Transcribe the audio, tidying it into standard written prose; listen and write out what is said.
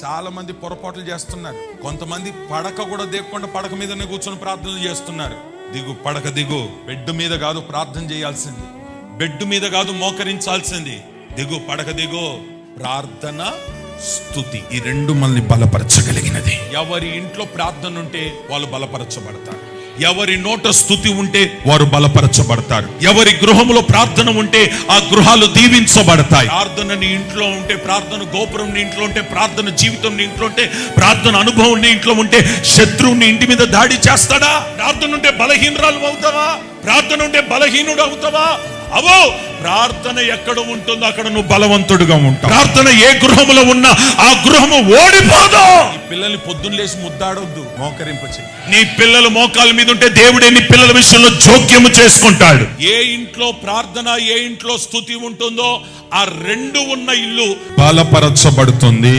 చాలా మంది పొరపాట్లు చేస్తున్నారు. కొంతమంది పడక కూడా దేక్కుండా పడక మీదనే కూర్చొని ప్రార్థనలు చేస్తున్నారు. దిగు పడక దిగు. బెడ్ మీద కాదు ప్రార్థన చేయాల్సింది, బెడ్ మీద కాదు మోకరించాల్సింది. దిగు పడక దిగు. ప్రార్థన, స్తుతి, ఈ రెండు మనల్ని బలపరచగలిగినది. ఎవరి ఇంట్లో ప్రార్థన ఉంటే వాళ్ళు బలపరచబడతారు. ఎవరి నోట స్తుతి ఉంటే వారు బలపరచబడతారు. ఎవరి గృహంలో ప్రార్థన ఉంటే ఆ గృహాలు దీవించబడతాయి. ప్రార్థన నీ ఇంట్లో ఉంటే, ప్రార్థన గోపురం నీ ఇంట్లో ఉంటే, ప్రార్థన జీవితం నీ ఇంట్లో ఉంటే, ప్రార్థన అనుభవం నీ ఇంట్లో ఉంటే శత్రువు నీ ఇంటి మీద దాడి చేస్తాడా? ప్రార్థన ఉంటే బలహీనరాలు అవుతావా? ప్రార్థన ఉంటే బలహీనుడు అవుతావా? అవో, ప్రార్థన ఎక్కడ ఉంటుందో అక్కడ నువ్వు బలవంతుడుగా ఉంటావు. ప్రార్థన ఏ గృహంలో ఉన్నా ఆ గృహము ఓడిపోదు. నీ పిల్లల్ని పొద్దున్న లేసి ముద్దాడొద్దు, మోకరింపచే. నీ పిల్లలు మోకాల మీద ఉంటే దేవుడే నీ పిల్లల విషయంలో జోక్యము చేసుకుంటాడు. ఏ ఇంట్లో ప్రార్థన, ఏ ఇంట్లో స్తుతి ఉంటుందో ఆ రెండు ఉన్న ఇల్లు బలపరచబడుతుంది.